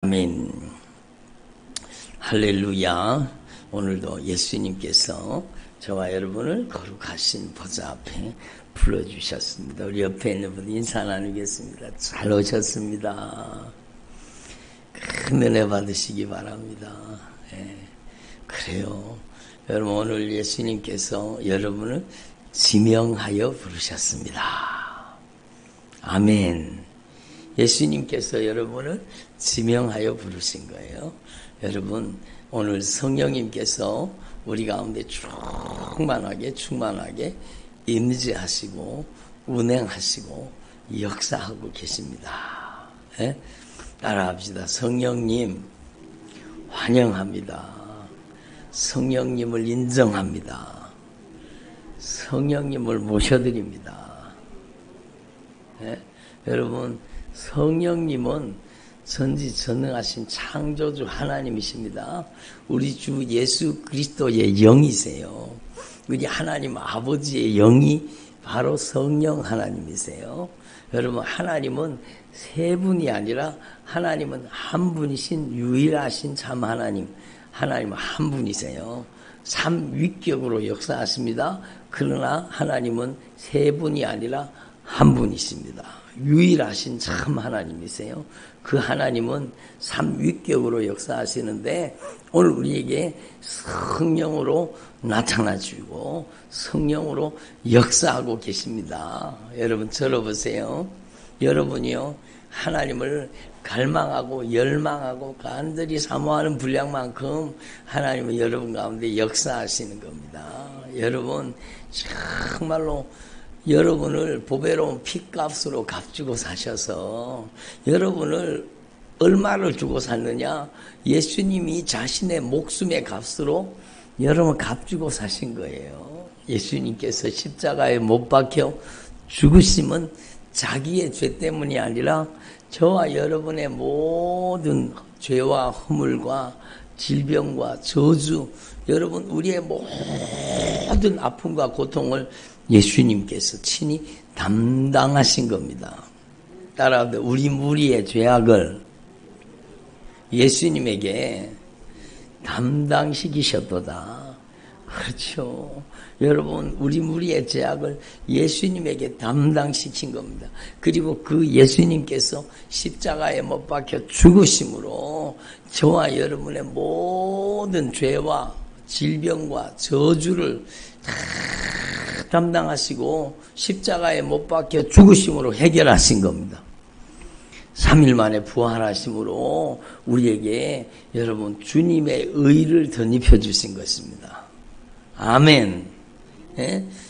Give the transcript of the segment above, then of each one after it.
아멘. 할렐루야. 오늘도 예수님께서 저와 여러분을 거룩하신 보좌 앞에 불러주셨습니다. 우리 옆에 있는 분 인사 나누겠습니다. 잘 오셨습니다. 큰 은혜 받으시기 바랍니다. 그래요. 여러분, 오늘 예수님께서 여러분을 지명하여 부르셨습니다. 아멘. 예수님께서 여러분을 지명하여 부르신 거예요. 여러분, 오늘 성령님께서 우리 가운데 충만하게 임재하시고 운행하시고 역사하고 계십니다. 따라합시다. 성령님 환영합니다. 성령님을 인정합니다. 성령님을 모셔드립니다. 여러분, 성령님은 전지전능하신 창조주 하나님이십니다. 우리 주 예수 그리스도의 영이세요. 우리 하나님 아버지의 영이 바로 성령 하나님이세요. 여러분, 하나님은 세 분이 아니라 하나님은 한 분이신 유일하신 참 하나님, 하나님은 한 분이세요. 삼위격으로 역사하십니다. 그러나 하나님은 세 분이 아니라 한 분이십니다. 유일하신 참 하나님이세요. 그 하나님은 삼위격으로 역사하시는데 오늘 우리에게 성령으로 나타나주고 성령으로 역사하고 계십니다. 여러분 들어보세요. 여러분이요, 하나님을 갈망하고 열망하고 간절히 사모하는 분량만큼 하나님은 여러분 가운데 역사하시는 겁니다. 여러분, 정말로 여러분을 보배로운 핏값으로 값주고 사셔서 여러분을 얼마를 주고 샀느냐? 예수님이 자신의 목숨의 값으로 여러분 값주고 사신 거예요. 예수님께서 십자가에 못 박혀 죽으심은 자기의 죄 때문이 아니라 저와 여러분의 모든 죄와 허물과 질병과 저주, 여러분 우리의 모든 아픔과 고통을 예수님께서 친히 담당하신 겁니다. 따라서 우리 무리의 죄악을 예수님에게 담당시키셨도다. 그렇죠. 여러분, 우리 무리의 죄악을 예수님에게 담당시킨 겁니다. 그리고 그 예수님께서 십자가에 못 박혀 죽으심으로 저와 여러분의 모든 죄와 질병과 저주를 다 담당하시고 십자가에 못 박혀 죽으심으로 해결하신 겁니다. 3일 만에 부활하심으로 우리에게 여러분 주님의 의를 덧입혀 주신 것입니다. 아멘.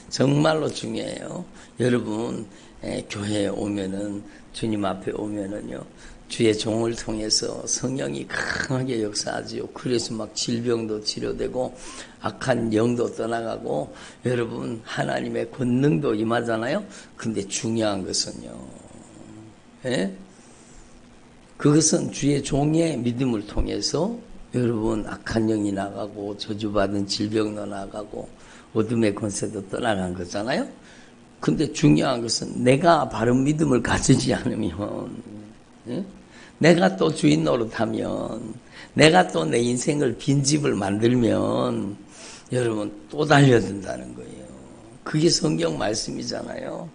정말로 중요해요. 여러분, 교회에 오면은, 주님 앞에 오면은요, 주의 종을 통해서 성령이 강하게 역사하지요. 그래서 막 질병도 치료되고 악한 영도 떠나가고 여러분 하나님의 권능도 임하잖아요. 근데 중요한 것은요, 그것은 주의 종의 믿음을 통해서 여러분 악한 영이 나가고 저주받은 질병도 나가고 어둠의 권세도 떠나간 거잖아요. 근데 중요한 것은 내가 바른 믿음을 가지지 않으면, 내가 또 주인 노릇하면, 내가 또 내 인생을 빈집을 만들면 여러분 또 달려든다는 거예요. 그게 성경 말씀이잖아요.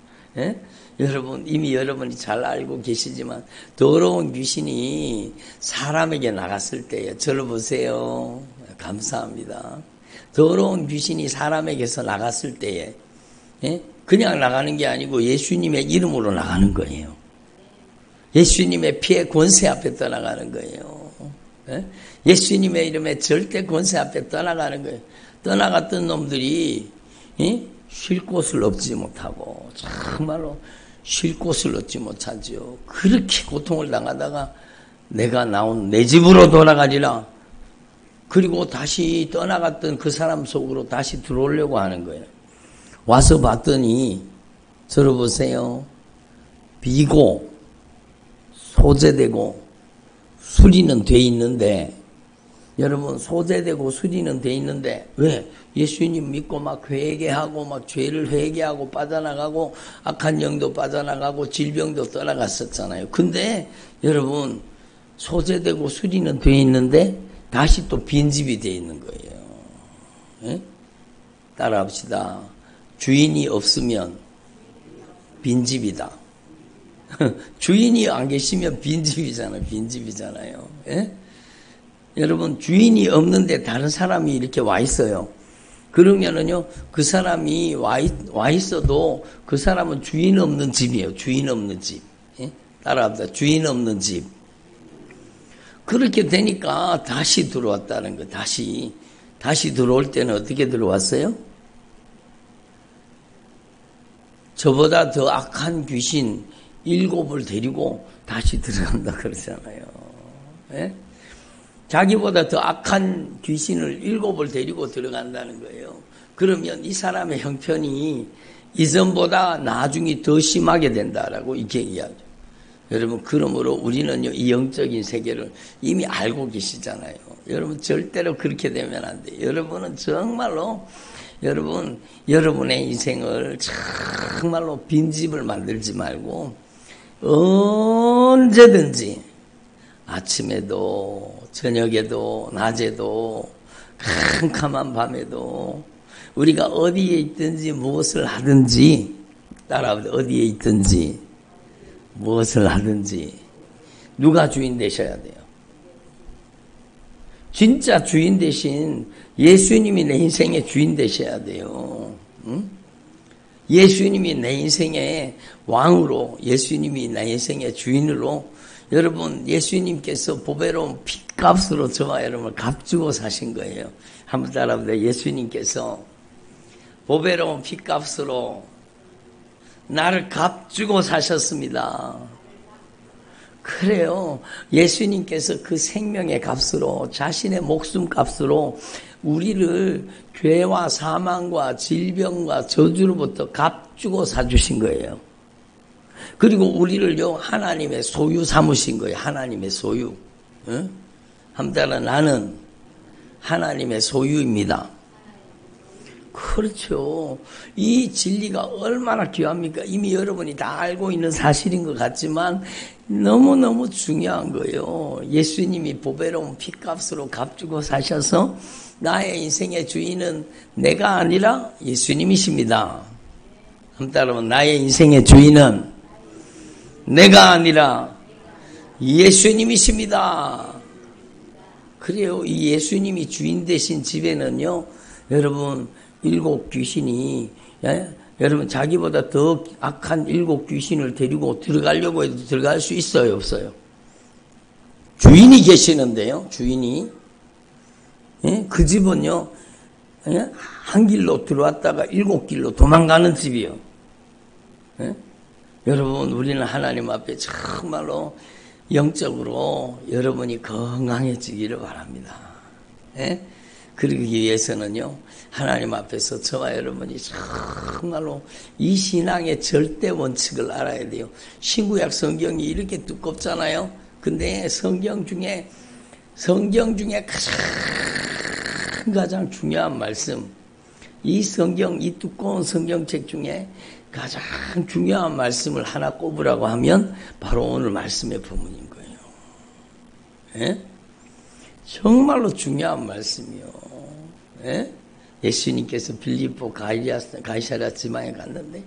여러분, 이미 여러분이 잘 알고 계시지만 더러운 귀신이 사람에게 나갔을 때에, 저를 보세요. 감사합니다. 더러운 귀신이 사람에게서 나갔을 때에 그냥 나가는 게 아니고 예수님의 이름으로 나가는 거예요. 예수님의 피의 권세 앞에 떠나가는 거예요. 예수님의 이름에 절대 권세 앞에 떠나가는 거예요. 떠나갔던 놈들이 쉴 곳을 얻지 못하고 정말로 쉴 곳을 얻지 못하죠. 그렇게 고통을 당하다가 내가 나온 내 집으로 돌아가리라. 그리고 다시 떠나갔던 그 사람 속으로 다시 들어오려고 하는 거예요. 와서 봤더니, 들어보세요. 비고 소재되고 수리는 돼 있는데, 여러분, 소재되고 수리는 돼 있는데 왜? 예수님 믿고 막 회개하고 막 죄를 회개하고 빠져나가고 악한 영도 빠져나가고 질병도 떠나갔었잖아요. 근데 여러분 소재되고 수리는 돼 있는데 다시 또 빈집이 돼 있는 거예요. 예? 따라합시다. 주인이 없으면 빈집이다. 주인이 안 계시면 빈집이잖아요. 예? 여러분, 주인이 없는데 다른 사람이 이렇게 와 있어요. 그러면은요, 그 사람이 와 있어도 그 사람은 주인 없는 집이에요. 주인 없는 집. 예? 따라합시다. 주인 없는 집. 그렇게 되니까 다시 들어왔다는 거. 다시 들어올 때는 어떻게 들어왔어요? 저보다 더 악한 귀신 7을 데리고 다시 들어간다 그러잖아요. 예? 자기보다 더 악한 귀신을 7을 데리고 들어간다는 거예요. 그러면 이 사람의 형편이 이전보다 나중에 더 심하게 된다라고 이렇게 이야기하죠. 여러분, 그러므로 우리는요, 이 영적인 세계를 이미 알고 계시잖아요. 여러분, 절대로 그렇게 되면 안 돼요. 여러분은 정말로, 여러분의 인생을 정말로 빈집을 만들지 말고, 언제든지, 아침에도, 저녁에도, 낮에도, 캄캄한 밤에도, 우리가 어디에 있든지, 무엇을 하든지, 따라하면 어디에 있든지, 무엇을 하든지 누가 주인 되셔야 돼요. 진짜 주인 대신 예수님이 내 인생의 주인 되셔야 돼요. 응? 예수님이 내 인생의 왕으로, 예수님이 내 인생의 주인으로, 여러분, 예수님께서 보배로운 핏값으로 저와 여러분을 값주고 사신 거예요. 한번 따라합니다. 예수님께서 보배로운 핏값으로 나를 값주고 사셨습니다. 그래요. 예수님께서 그 생명의 값으로, 자신의 목숨 값으로 우리를 죄와 사망과 질병과 저주로부터 값주고 사주신 거예요. 그리고 우리를요, 하나님의 소유 삼으신 거예요. 하나님의 소유. 응? 한때는 나는 하나님의 소유입니다. 그렇죠. 이 진리가 얼마나 귀합니까? 이미 여러분이 다 알고 있는 사실인 것 같지만 너무너무 중요한 거예요. 예수님이 보배로운 핏값으로 값주고 사셔서 나의 인생의 주인은 내가 아니라 예수님이십니다. 한번 따라하면 나의 인생의 주인은 내가 아니라 예수님이십니다. 그래요. 이 예수님이 주인 되신 집에는요, 여러분, 7 귀신이, 예? 여러분, 자기보다 더 악한 7 귀신을 데리고 들어가려고 해도 들어갈 수 있어요, 없어요? 주인이 계시는데요, 주인이. 예? 그 집은요, 예? 한 길로 들어왔다가 7길로 도망가는 집이요. 예? 여러분, 우리는 하나님 앞에 정말로 영적으로 여러분이 건강해지기를 바랍니다. 예? 그러기 위해서는요, 하나님 앞에서 저와 여러분이 정말로 이 신앙의 절대 원칙을 알아야 돼요. 신구약 성경이 이렇게 두껍잖아요. 근데 성경 중에 가장 중요한 말씀, 이 성경, 이 두꺼운 성경책 중에 가장 중요한 말씀을 하나 꼽으라고 하면 바로 오늘 말씀의 본문인 거예요. 예? 정말로 중요한 말씀이요. 예? 예수님께서 빌립보 가이사랴 지방에 갔는데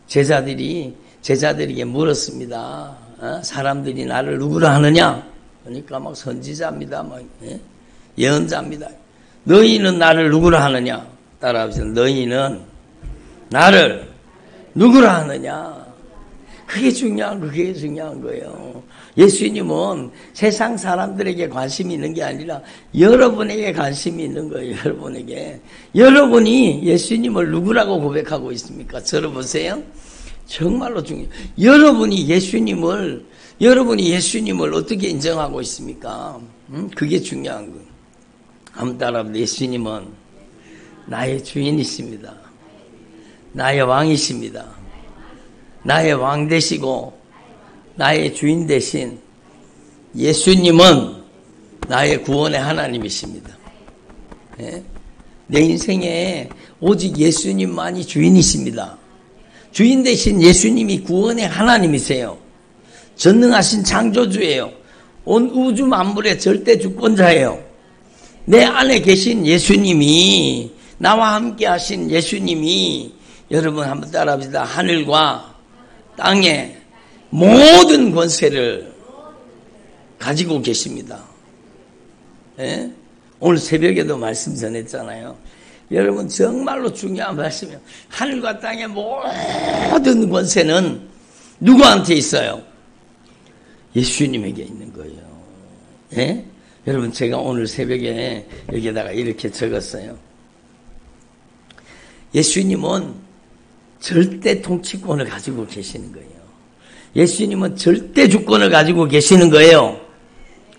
제자들에게 물었습니다. 어? 사람들이 나를 누구라 하느냐? 그러니까 막 선지자입니다. 막, 예? 예언자입니다. 너희는 나를 누구라 하느냐? 따라하시죠. 너희는 나를 누구라 하느냐? 그게 중요한 거예요. 예수님은 세상 사람들에게 관심이 있는 게 아니라 여러분에게 관심이 있는 거예요. 여러분에게. 여러분이 예수님을 누구라고 고백하고 있습니까? 들어보세요. 정말로 중요해요. 여러분이 예수님을 어떻게 인정하고 있습니까? 그게 중요한 거예요. 한번 따라합니다. 예수님은 나의 주인이십니다. 나의 왕이십니다. 나의 왕 되시고 나의 주인 되신 예수님은 나의 구원의 하나님이십니다. 예? 내 인생에 오직 예수님만이 주인이십니다. 주인 되신 예수님이 구원의 하나님이세요. 전능하신 창조주예요. 온 우주 만물의 절대 주권자예요. 내 안에 계신 예수님이, 나와 함께 하신 예수님이, 여러분 한번 따라합시다. 하늘과 땅의 모든 권세를 가지고 계십니다. 예? 오늘 새벽에도 말씀 전했잖아요. 여러분 정말로 중요한 말씀이에요. 하늘과 땅의 모든 권세는 누구한테 있어요? 예수님에게 있는 거예요. 예? 여러분 제가 오늘 새벽에 여기다가 이렇게 적었어요. 예수님은 절대 통치권을 가지고 계시는 거예요. 예수님은 절대 주권을 가지고 계시는 거예요.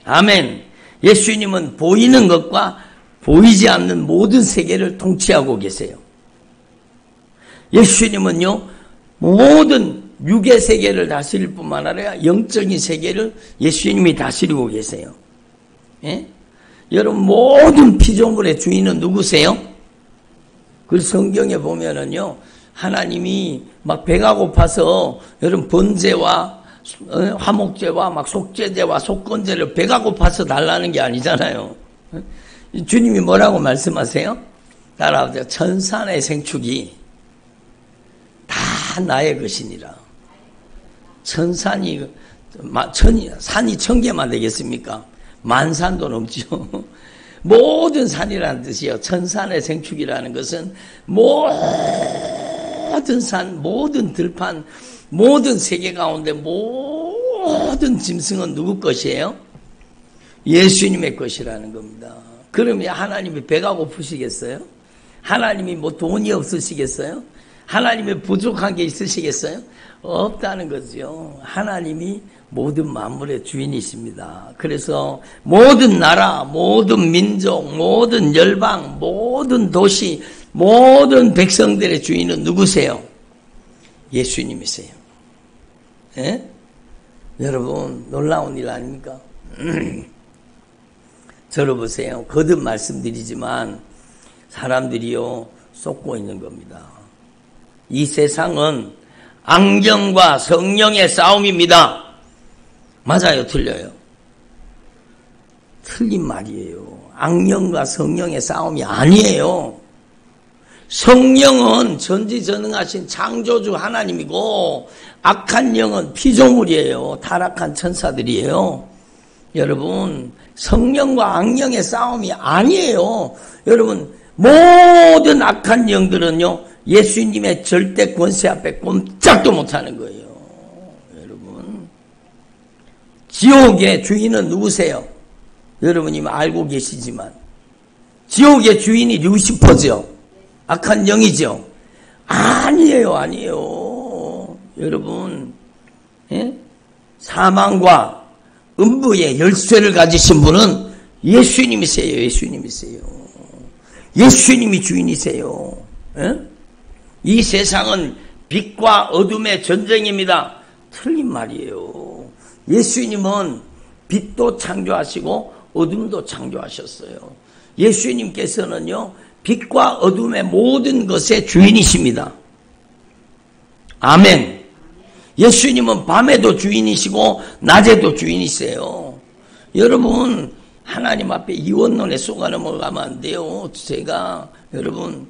아멘. 예수님은 보이는 것과 보이지 않는 모든 세계를 통치하고 계세요. 예수님은요, 모든 육의 세계를 다스릴 뿐만 아니라 영적인 세계를 예수님이 다스리고 계세요. 예? 여러분 모든 피조물의 주인은 누구세요? 그 성경에 보면은요, 하나님이 막 배가 고파서 여러분 번제와 화목제와 막 속죄제와 속건제를 배가 고파서 달라는 게 아니잖아요. 주님이 뭐라고 말씀하세요? 따라하세요. 천산의 생축이 다 나의 것이니라. 산이 1000개만 되겠습니까? 만산도 넘죠. 모든 산이라는 뜻이요. 천산의 생축이라는 것은 모든 산, 모든 들판, 모든 세계 가운데 모든 짐승은 누구 것이에요? 예수님의 것이라는 겁니다. 그러면 하나님이 배가 고프시겠어요? 하나님이 뭐 돈이 없으시겠어요? 하나님이 부족한 게 있으시겠어요? 없다는 거죠. 하나님이 모든 만물의 주인이십니다. 그래서 모든 나라, 모든 민족, 모든 열방, 모든 도시, 모든 백성들의 주인은 누구세요? 예수님이세요. 예? 여러분 놀라운 일 아닙니까? 들어보세요. 거듭 말씀드리지만 사람들이요 쏟고 있는 겁니다. 이 세상은 악령과 성령의 싸움입니다. 맞아요? 틀려요? 틀린 말이에요. 악령과 성령의 싸움이 아니에요. 성령은 전지전능하신 창조주 하나님이고 악한 영은 피조물이에요. 타락한 천사들이에요. 여러분 성령과 악령의 싸움이 아니에요. 여러분 모든 악한 영들은요 예수님의 절대 권세 앞에 꼼짝도 못하는 거예요. 여러분 지옥의 주인은 누구세요? 여러분이 알고 계시지만 지옥의 주인이 루시퍼죠. 악한 영이죠. 아니에요. 여러분 예? 사망과 음부의 열쇠를 가지신 분은 예수님이세요. 예수님이 주인이세요. 예? 이 세상은 빛과 어둠의 전쟁입니다. 틀린 말이에요. 예수님은 빛도 창조하시고 어둠도 창조하셨어요. 예수님께서는요 빛과 어둠의 모든 것의 주인이십니다. 아멘. 예수님은 밤에도 주인이시고 낮에도 주인이세요. 여러분 하나님 앞에 이원론에 속아 넘어가면 안 돼요. 제가 여러분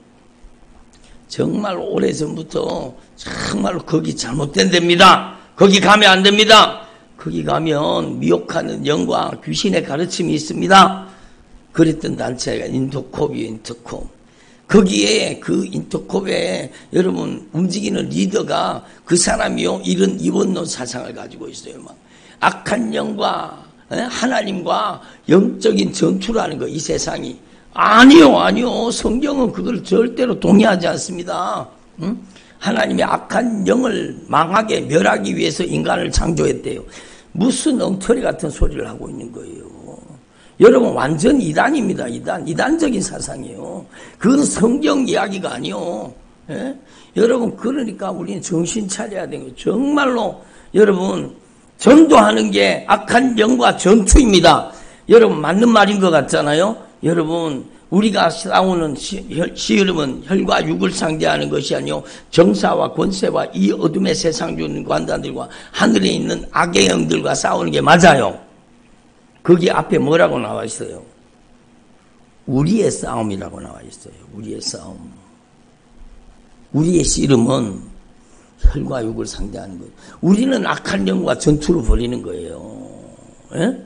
정말 오래전부터 정말로 거기 잘못된 데입니다. 거기 가면 안 됩니다. 거기 가면 미혹하는 영과 귀신의 가르침이 있습니다. 그랬던 단체가 인터콥이에요. 인터콥. 거기에 그 인터콥에 여러분 움직이는 리더가 그 사람이요 이런 이원론 사상을 가지고 있어요. 막 악한 영과 하나님과 영적인 전투라는 거 이 세상이 아니요. 성경은 그걸 절대로 동의하지 않습니다. 응? 하나님이 악한 영을 망하게 멸하기 위해서 인간을 창조했대요. 무슨 엉터리 같은 소리를 하고 있는 거예요. 여러분 완전 이단입니다. 이단적인 사상이에요. 그건 성경 이야기가 아니요. 예? 여러분 그러니까 우리는 정신 차려야 되는 거예요. 정말로 여러분 전도하는 게 악한 영과 전투입니다. 여러분 맞는 말인 것 같잖아요. 여러분 우리가 싸우는 시름은 혈과 육을 상대하는 것이 아니요 정사와 권세와 이 어둠의 세상 주는 관단들과 하늘에 있는 악의 영들과 싸우는 게 맞아요. 거기 앞에 뭐라고 나와 있어요? 우리의 싸움이라고 나와 있어요. 우리의 싸움. 우리의 씨름은 혈과 육을 상대하는 거예요. 우리는 악한 영과 전투를 벌이는 거예요. 예?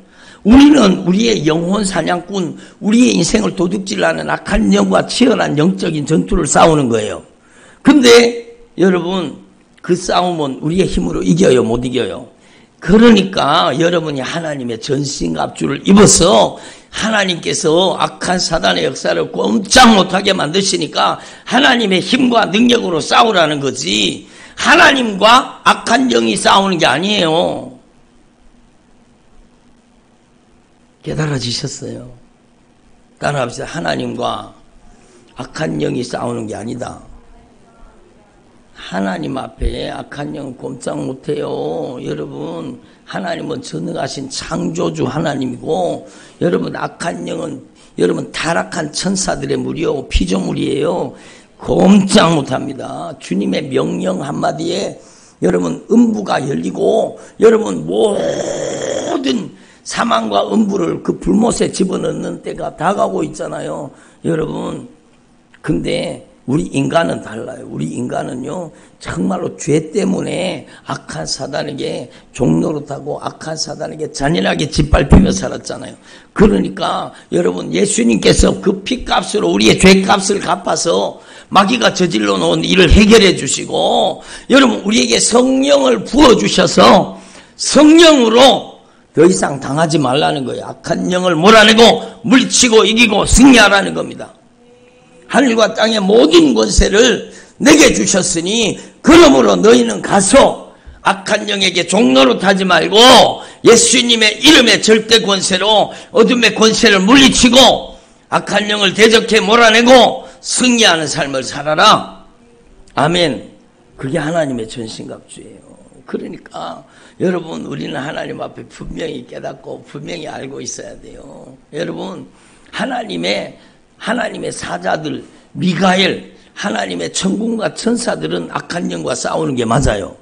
우리는 우리의 영혼 사냥꾼, 우리의 인생을 도둑질하는 악한 영과 치열한 영적인 전투를 싸우는 거예요. 근데 여러분, 그 싸움은 우리의 힘으로 이겨요, 못 이겨요? 그러니까 여러분이 하나님의 전신갑주를 입어서 하나님께서 악한 사단의 역사를 꼼짝 못하게 만드시니까 하나님의 힘과 능력으로 싸우라는 거지, 하나님과 악한 영이 싸우는 게 아니에요. 깨달아지셨어요? 따라합시다. 하나님과 악한 영이 싸우는 게 아니다. 하나님 앞에 악한 영은 꼼짝 못해요. 여러분, 하나님은 전능하신 창조주 하나님이고, 여러분 악한 영은 여러분 타락한 천사들의 무리요 피조물이에요. 꼼짝 못합니다. 주님의 명령 한마디에 여러분 음부가 열리고, 여러분 모든 사망과 음부를 그 불못에 집어넣는 때가 다가오고 있잖아요. 여러분, 근데 우리 인간은 달라요. 우리 인간은요, 정말로 죄 때문에 악한 사단에게 종노릇하고 악한 사단에게 잔인하게 짓밟히며 살았잖아요. 그러니까 여러분, 예수님께서 그 피값으로 우리의 죄값을 갚아서 마귀가 저질러 놓은 일을 해결해 주시고, 여러분 우리에게 성령을 부어주셔서 성령으로 더 이상 당하지 말라는 거예요. 악한 영을 몰아내고 물리치고 이기고 승리하라는 겁니다. 하늘과 땅의 모든 권세를 내게 주셨으니 그러므로 너희는 가서 악한 영에게 종노릇하지 말고 예수님의 이름의 절대 권세로 어둠의 권세를 물리치고 악한 영을 대적해 몰아내고 승리하는 삶을 살아라. 아멘. 그게 하나님의 전신갑주예요. 그러니까 여러분, 우리는 하나님 앞에 분명히 깨닫고 분명히 알고 있어야 돼요. 여러분, 하나님의 사자들, 미가엘, 하나님의 천군과 천사들은 악한 영과 싸우는 게 맞아요.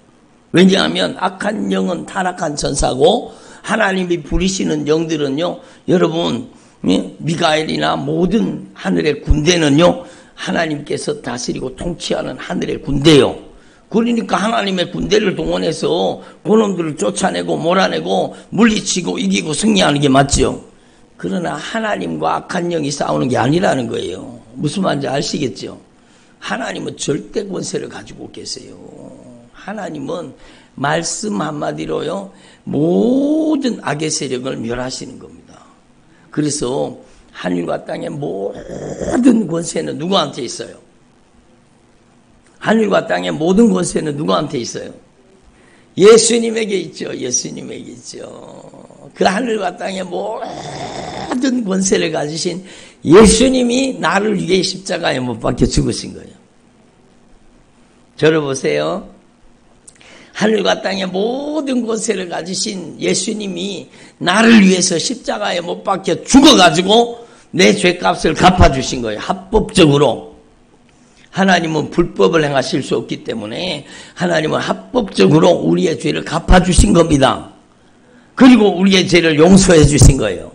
왜냐하면 악한 영은 타락한 천사고, 하나님이 부리시는 영들은요, 여러분, 미가엘이나 모든 하늘의 군대는요, 하나님께서 다스리고 통치하는 하늘의 군대요. 그러니까 하나님의 군대를 동원해서 그놈들을 쫓아내고 몰아내고 물리치고 이기고 승리하는 게 맞죠. 그러나 하나님과 악한 영이 싸우는 게 아니라는 거예요. 무슨 말인지 아시겠죠? 하나님은 절대 권세를 가지고 계세요. 하나님은 말씀 한마디로요, 모든 악의 세력을 멸하시는 겁니다. 그래서 하늘과 땅의 모든 권세는 누구한테 있어요? 하늘과 땅의 모든 권세는 누구한테 있어요? 예수님에게 있죠. 예수님에게 있죠. 그 하늘과 땅의 모든 권세를 가지신 예수님이 나를 위해 십자가에 못 박혀 죽으신 거예요. 저를 보세요. 하늘과 땅의 모든 권세를 가지신 예수님이 나를 위해서 십자가에 못 박혀 죽어가지고 내 죄값을 갚아주신 거예요. 합법적으로. 하나님은 불법을 행하실 수 없기 때문에 하나님은 합법적으로 우리의 죄를 갚아주신 겁니다. 그리고 우리의 죄를 용서해 주신 거예요.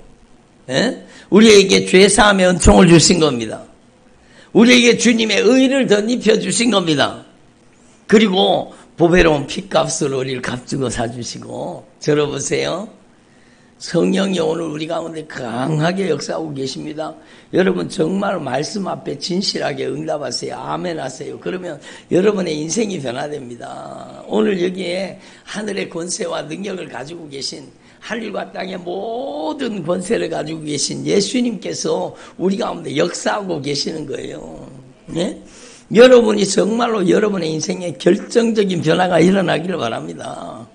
예? 우리에게 죄사함의 은총을 주신 겁니다. 우리에게 주님의 의를 덧입혀 주신 겁니다. 그리고 보배로운 핏값으로 우리를 값주고 사주시고, 들어보세요. 성령이 오늘 우리 가운데 강하게 역사하고 계십니다. 여러분 정말 말씀 앞에 진실하게 응답하세요. 아멘 하세요. 그러면 여러분의 인생이 변화됩니다. 오늘 여기에 하늘의 권세와 능력을 가지고 계신, 하늘과 땅의 모든 권세를 가지고 계신 예수님께서 우리 가운데 역사하고 계시는 거예요. 네? 여러분이 정말로 여러분의 인생에 결정적인 변화가 일어나기를 바랍니다.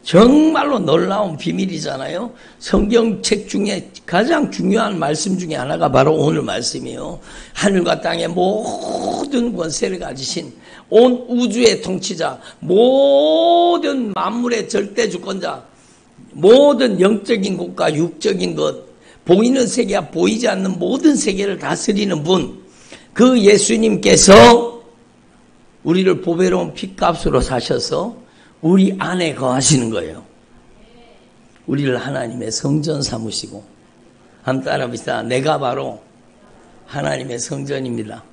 정말로 놀라운 비밀이잖아요. 성경책 중에 가장 중요한 말씀 중에 하나가 바로 오늘 말씀이에요. 하늘과 땅의 모든 권세를 가지신 온 우주의 통치자, 모든 만물의 절대 주권자, 모든 영적인 것과 육적인 것, 보이는 세계와 보이지 않는 모든 세계를 다스리는 분, 그 예수님께서 우리를 보배로운 핏값으로 사셔서 우리 안에 거하시는 거예요. 우리를 하나님의 성전 삼으시고, 한번 따라합시다. 내가 바로 하나님의 성전입니다.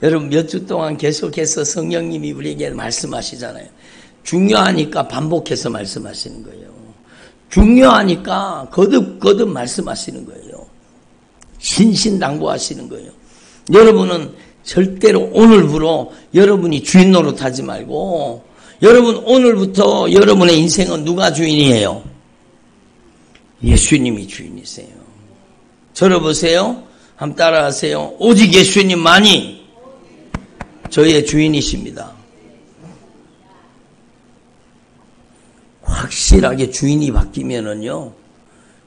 여러분 몇 주 동안 계속해서 성령님이 우리에게 말씀하시잖아요. 중요하니까 반복해서 말씀하시는 거예요. 중요하니까 거듭 말씀하시는 거예요. 신신당부하시는 거예요. 여러분은 절대로 오늘부로 여러분이 주인 노릇하지 말고, 여러분 오늘부터 여러분의 인생은 누가 주인이에요? 예수님이 주인이세요. 저를 보세요. 한번 따라하세요. 오직 예수님만이 저의 주인이십니다. 확실하게 주인이 바뀌면은요,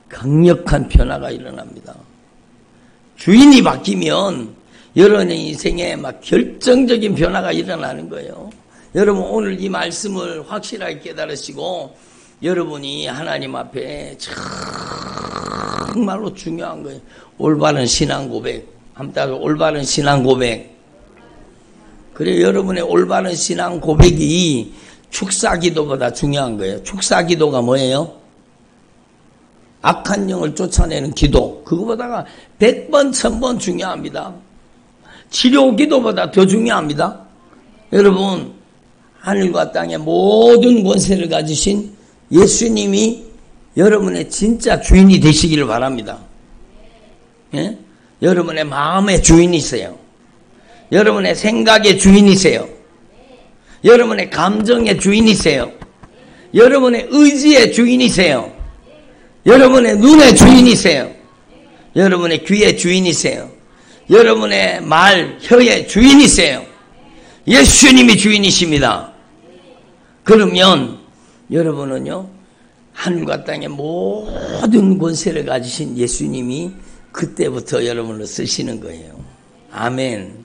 강력한 변화가 일어납니다. 주인이 바뀌면 여러분의 인생에 막 결정적인 변화가 일어나는 거예요. 여러분 오늘 이 말씀을 확실하게 깨달으시고, 여러분이 하나님 앞에 정말로 중요한 거예요. 올바른 신앙 고백. 한번 따라 올바른 신앙 고백. 그래, 여러분의 올바른 신앙 고백이 축사기도보다 중요한 거예요. 축사기도가 뭐예요? 악한 영을 쫓아내는 기도. 그거보다가 100번, 1000번 중요합니다. 치료기도보다 더 중요합니다. 여러분, 하늘과 땅의 모든 권세를 가지신 예수님이 여러분의 진짜 주인이 되시기를 바랍니다. 예? 여러분의 마음의 주인이세요. 여러분의 생각의 주인이세요. 여러분의 감정의 주인이세요. 여러분의 의지의 주인이세요. 여러분의 눈의 주인이세요. 여러분의 귀의 주인이세요. 여러분의 말, 혀의 주인이세요. 예수님이 주인이십니다. 그러면 여러분은요, 하늘과 땅의 모든 권세를 가지신 예수님이 그때부터 여러분을 쓰시는 거예요. 아멘.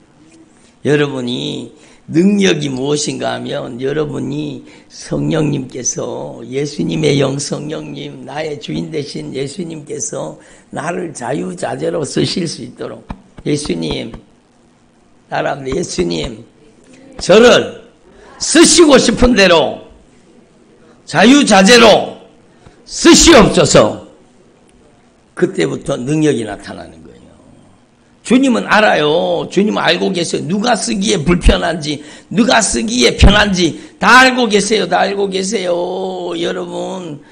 여러분이 능력이 무엇인가 하면, 여러분이 성령님께서, 예수님의 영 성령님, 나의 주인 되신 예수님께서 나를 자유자재로 쓰실 수 있도록, 예수님, 따라합니다. 예수님, 저를 쓰시고 싶은 대로 자유자재로 쓰시옵소서. 그때부터 능력이 나타나는 거예요. 주님은 알아요. 주님은 알고 계세요. 누가 쓰기에 불편한지, 누가 쓰기에 편한지 다 알고 계세요. 다 알고 계세요. 여러분,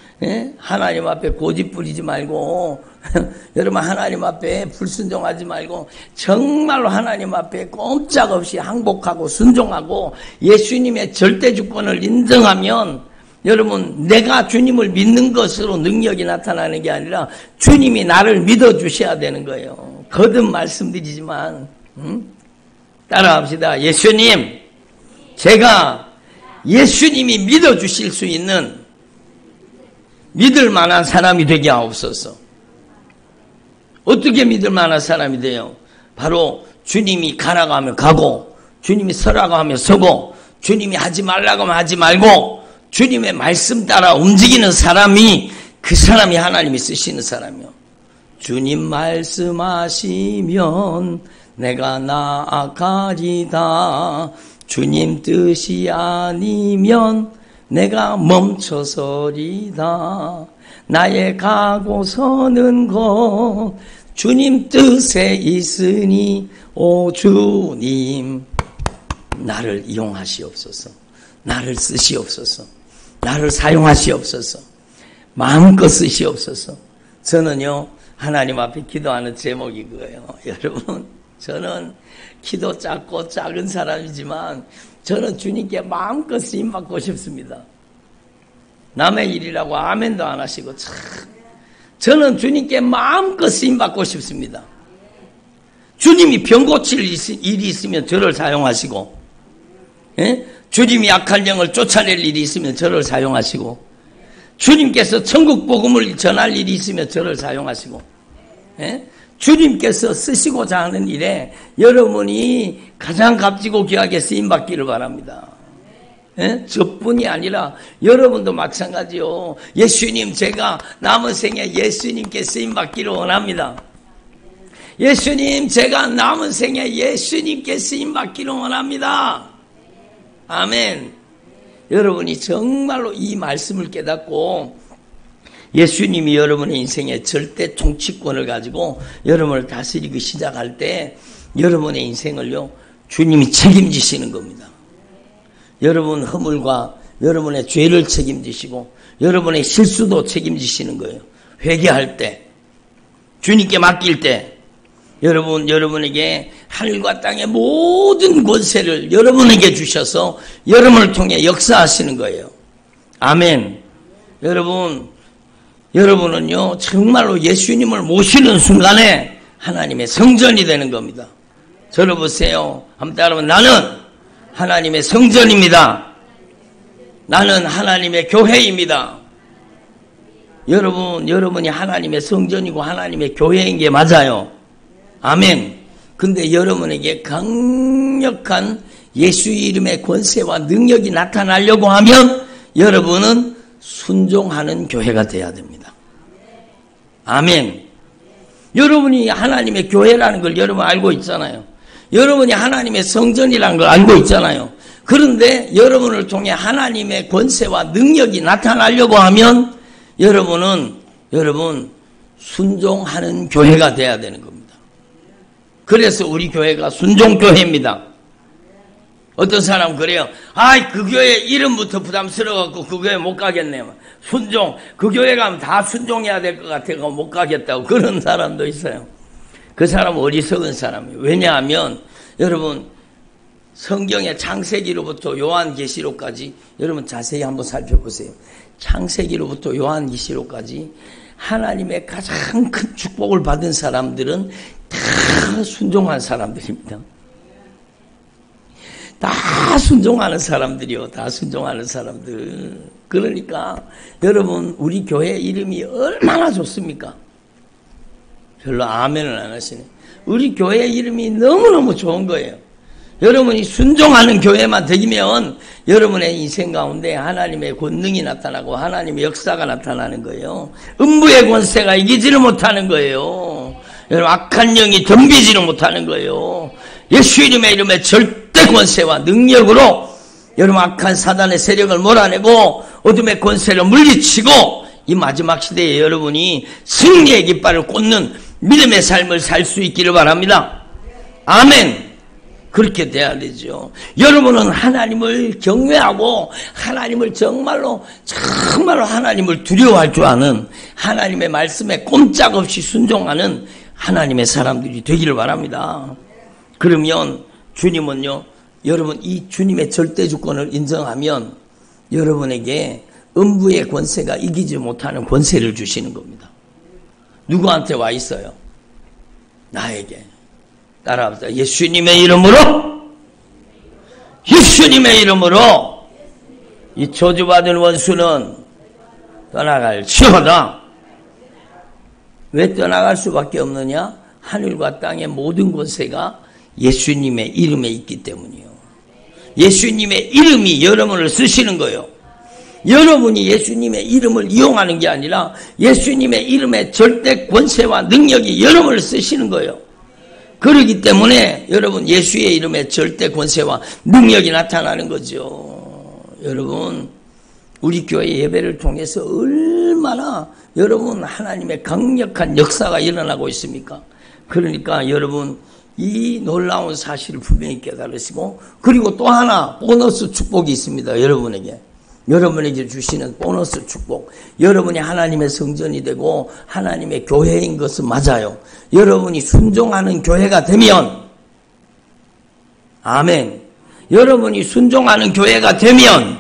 하나님 앞에 고집 부리지 말고, 여러분 하나님 앞에 불순종하지 말고, 정말로 하나님 앞에 꼼짝없이 항복하고 순종하고 예수님의 절대주권을 인정하면, 여러분, 내가 주님을 믿는 것으로 능력이 나타나는 게 아니라 주님이 나를 믿어주셔야 되는 거예요. 거듭 말씀드리지만, 따라합시다. 예수님, 제가 예수님이 믿어주실 수 있는 믿을 만한 사람이 되게 하옵소서. 어떻게 믿을 만한 사람이 돼요? 바로 주님이 가라고 하면 가고, 주님이 서라고 하면 서고, 주님이 하지 말라고 하면 하지 말고, 주님의 말씀 따라 움직이는 사람이, 그 사람이 하나님이 쓰시는 사람이요. 주님 말씀하시면 내가 나아가리다. 주님 뜻이 아니면 내가 멈춰서리다. 나의 가고 서는 곳 주님 뜻에 있으니 오 주님, 나를 이용하시옵소서. 나를 쓰시옵소서. 나를 사용하시옵소서. 마음껏 쓰시옵소서. 저는요, 하나님 앞에 기도하는 제목이 그거예요. 여러분, 저는 키도 작고 작은 사람이지만 저는 주님께 마음껏 쓰임받고 싶습니다. 남의 일이라고 아멘도 안 하시고, 참, 저는 주님께 마음껏 쓰임받고 싶습니다. 주님이 병 고칠 일이 있으면 저를 사용하시고, 예? 주님이 악한 영을 쫓아낼 일이 있으면 저를 사용하시고, 주님께서 천국 복음을 전할 일이 있으면 저를 사용하시고, 예? 주님께서 쓰시고자 하는 일에 여러분이 가장 값지고 귀하게 쓰임받기를 바랍니다. 예? 저뿐이 아니라 여러분도 마찬가지요. 예수님, 제가 남은 생에 예수님께 쓰임받기를 원합니다. 예수님, 제가 남은 생에 예수님께 쓰임받기를 원합니다. 아멘. 여러분이 정말로 이 말씀을 깨닫고 예수님이 여러분의 인생에 절대 통치권을 가지고 여러분을 다스리기 시작할 때 여러분의 인생을요, 주님이 책임지시는 겁니다. 여러분 허물과 여러분의 죄를 책임지시고 여러분의 실수도 책임지시는 거예요. 회개할 때, 주님께 맡길 때 여러분에게 하늘과 땅의 모든 권세를 여러분에게 주셔서 여러분을 통해 역사하시는 거예요. 아멘. 여러분은요, 정말로 예수님을 모시는 순간에 하나님의 성전이 되는 겁니다. 저를 보세요. 한번 따라하면, 나는 하나님의 성전입니다. 나는 하나님의 교회입니다. 여러분이 하나님의 성전이고 하나님의 교회인 게 맞아요. 아멘. 근데 여러분에게 강력한 예수의 이름의 권세와 능력이 나타나려고 하면 여러분은 순종하는 교회가 돼야 됩니다. 아멘. 여러분이 하나님의 교회라는 걸 여러분 알고 있잖아요. 여러분이 하나님의 성전이라는 걸 알고 있잖아요. 그런데 여러분을 통해 하나님의 권세와 능력이 나타나려고 하면 여러분 순종하는 교회가 돼야 되는 겁니다. 그래서 우리 교회가 순종교회입니다. 어떤 사람은 그래요. 그 교회 이름부터 부담스러워갖고 그 교회 못 가겠네요. 순종, 그 교회 가면 다 순종해야 될 것 같아서 못 가겠다고 그런 사람도 있어요. 그 사람은 어리석은 사람이에요. 왜냐하면 여러분 성경의 창세기로부터 요한계시록까지 여러분 자세히 한번 살펴보세요. 창세기로부터 요한계시록까지 하나님의 가장 큰 축복을 받은 사람들은 다 순종한 사람들입니다. 다 순종하는 사람들이요. 다 순종하는 사람들. 그러니까 여러분 우리 교회 이름이 얼마나 좋습니까? 별로 아멘을 안 하시네. 우리 교회 이름이 너무너무 좋은 거예요. 여러분이 순종하는 교회만 되면 여러분의 인생 가운데 하나님의 권능이 나타나고 하나님의 역사가 나타나는 거예요. 음부의 권세가 이기지를 못하는 거예요. 여러분 악한 영이 덤비지를 못하는 거예요. 예수 이름의 절대 권세와 능력으로 여러분 악한 사단의 세력을 몰아내고 어둠의 권세를 물리치고 이 마지막 시대에 여러분이 승리의 깃발을 꽂는 믿음의 삶을 살 수 있기를 바랍니다. 아멘. 그렇게 돼야 되죠. 여러분은 하나님을 경외하고 하나님을 정말로 하나님을 두려워할 줄 아는 하나님의 말씀에 꼼짝없이 순종하는 하나님의 사람들이 되기를 바랍니다. 그러면 주님은요, 여러분 이 주님의 절대 주권을 인정하면 여러분에게 음부의 권세가 이기지 못하는 권세를 주시는 겁니다. 누구한테 와 있어요? 나에게. 따라합시다. 예수님의 이름으로 이 저주받은 원수는 떠나갈지어다. 왜 떠나갈 수밖에 없느냐? 하늘과 땅의 모든 권세가 예수님의 이름에 있기 때문이요. 예수님의 이름이 여러분을 쓰시는 거예요. 여러분이 예수님의 이름을 이용하는 게 아니라 예수님의 이름의 절대 권세와 능력이 여러분을 쓰시는 거예요. 그렇기 때문에 여러분 예수의 이름의 절대 권세와 능력이 나타나는 거죠. 여러분 우리 교회 예배를 통해서 얼마나 여러분 하나님의 강력한 역사가 일어나고 있습니까? 그러니까 여러분 이 놀라운 사실을 분명히 깨달으시고, 그리고 또 하나 보너스 축복이 있습니다. 여러분에게 주시는 보너스 축복. 여러분이 하나님의 성전이 되고 하나님의 교회인 것은 맞아요. 여러분이 순종하는 교회가 되면, 아멘. 여러분이 순종하는 교회가 되면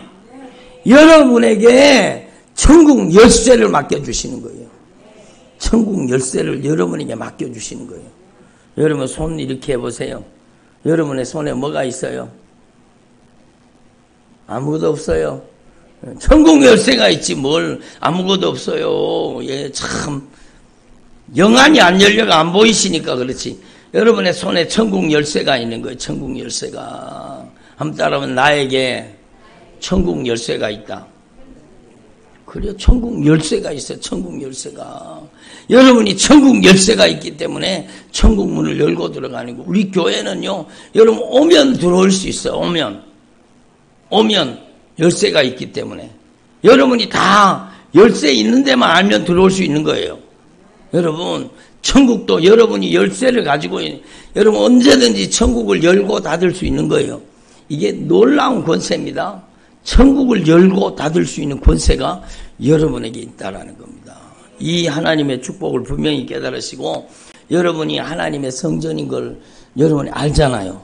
여러분에게 천국 열쇠를 맡겨주시는 거예요. 천국 열쇠를 여러분에게 맡겨주시는 거예요. 여러분 손 이렇게 해보세요. 여러분의 손에 뭐가 있어요? 아무것도 없어요. 천국 열쇠가 있지 뭘 아무것도 없어요. 예, 참 영안이 안 열려가 안 보이시니까 그렇지. 여러분의 손에 천국 열쇠가 있는 거예요. 천국 열쇠가. 한번 따라하면 나에게 천국 열쇠가 있다. 그래요. 천국 열쇠가 있어요. 천국 열쇠가. 여러분이 천국 열쇠가 있기 때문에 천국 문을 열고 들어가는 거. 우리 교회는요, 여러분 오면 들어올 수 있어요. 오면 열쇠가 있기 때문에 여러분이 다 열쇠 있는 데만 알면 들어올 수 있는 거예요. 여러분, 천국도 여러분이 열쇠를 가지고 여러분 언제든지 천국을 열고 닫을 수 있는 거예요. 이게 놀라운 권세입니다. 천국을 열고 닫을 수 있는 권세가 여러분에게 있다라는 겁니다. 이 하나님의 축복을 분명히 깨달으시고 여러분이 하나님의 성전인 걸 여러분이 알잖아요.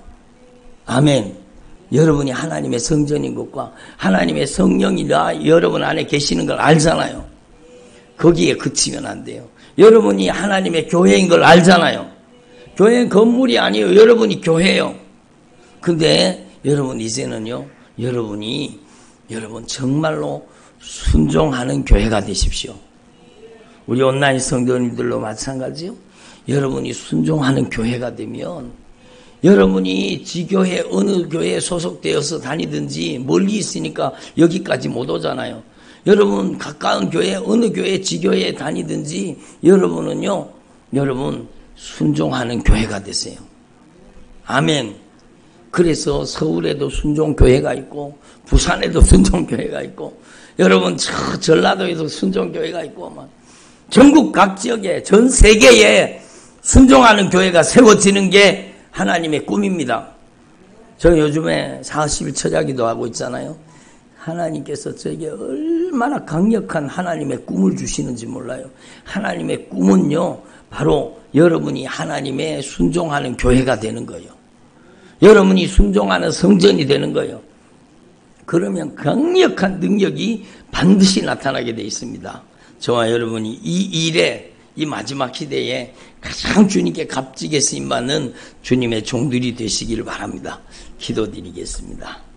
아멘. 여러분이 하나님의 성전인 것과 하나님의 성령이 여러분 안에 계시는 걸 알잖아요. 거기에 그치면 안 돼요. 여러분이 하나님의 교회인 걸 알잖아요. 교회는 건물이 아니에요. 여러분이 교회예요. 근데 여러분 이제는요, 여러분 정말로 순종하는 교회가 되십시오. 우리 온라인 성도님들로 마찬가지요. 여러분이 순종하는 교회가 되면 여러분이 지교회 어느 교회에 소속되어서 다니든지 멀리 있으니까 여기까지 못 오잖아요. 여러분 가까운 교회 어느 교회 지교회에 다니든지 여러분은요, 여러분 순종하는 교회가 되세요. 아멘. 그래서 서울에도 순종교회가 있고 부산에도 순종교회가 있고 여러분 저 전라도에도 순종교회가 있고 막 전국 각 지역에 전 세계에 순종하는 교회가 세워지는 게 하나님의 꿈입니다. 저 요즘에 40일 처자기도 하고 있잖아요. 하나님께서 저에게 얼마나 강력한 하나님의 꿈을 주시는지 몰라요. 하나님의 꿈은요, 바로 여러분이 하나님의 순종하는 교회가 되는 거예요. 여러분이 순종하는 성전이 되는 거예요. 그러면 강력한 능력이 반드시 나타나게 되어 있습니다. 저와 여러분이 이 일에, 이 마지막 시대에 가장 주님께 값지게 쓰임받는 주님의 종들이 되시기를 바랍니다. 기도드리겠습니다.